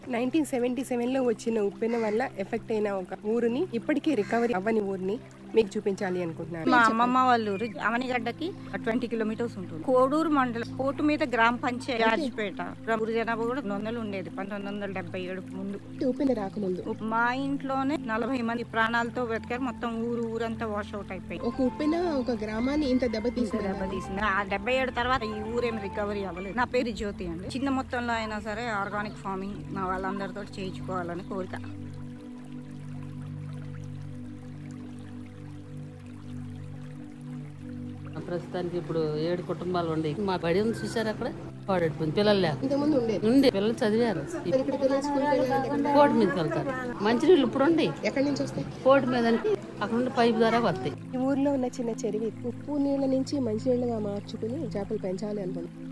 1977లో వచ్చిన ఉప్పెన వల్ల ఎఫెక్ట్ అయిన ఒక ఊరిని ఇప్పటికీ రికవరీ అవ్వని ఊరిని మీకు చూపించాలి అనుకుంటున్నాను. మా అమ్మమ్మ వాళ్ళ ఊరు అవనిగడ్డకి 20 కిలోమీటర్స్ ఉంటుంది. కోడూరు మండలం కోటు మీద గ్రామ పంచాయతీ రాజపేట. ఊరు జనాభా కూడా 200 ఉండేది 1977 ముందు. ఉప్పెన రాకముందు మా ఇంట్లోనే 40 మంది ప్రాణాలతో వెతికారు. మొత్తం ఊరంతా వాష్ అవుట్ అయిపోయింది. ఒక ఉప్పెన ఒక గ్రామాన్ని ఇంత దెబ్బతీసింది. ఆ 77 తర్వాత ఈ ఊరేం రికవరీ అవ్వలేదు. నా పేరు జ్యోతి అండి. చిన్న మొత్తంలో అయినా సరే ఆర్గానిక్ ఫార్మింగ్ మా వాళ్ళందరితో చేయించుకోవాలని కోరిక. ప్రస్తుతానికి ఇప్పుడు 7 కుటుంబాలు ఉండే. మా బడి ఉంది చూసారు అక్కడ పాడైపోయింది. పిల్లలు లేక ఉండే పిల్లలు చదివారు. కోటి మీదకి వెళ్తారు. మంచినీళ్ళు ఇప్పుడు ఉండే. ఎక్కడి నుంచి వస్తాయి? కోటి మీద అక్కడ నుండి పైపు ద్వారా వస్తాయి. ఈ ఊర్లో ఉన్న చిన్న చెరువు ఉప్పు నీళ్ళ నుంచి మంచినీళ్ళగా మార్చుకుని చేపలు పెంచాలి అనుకుంటున్నాం.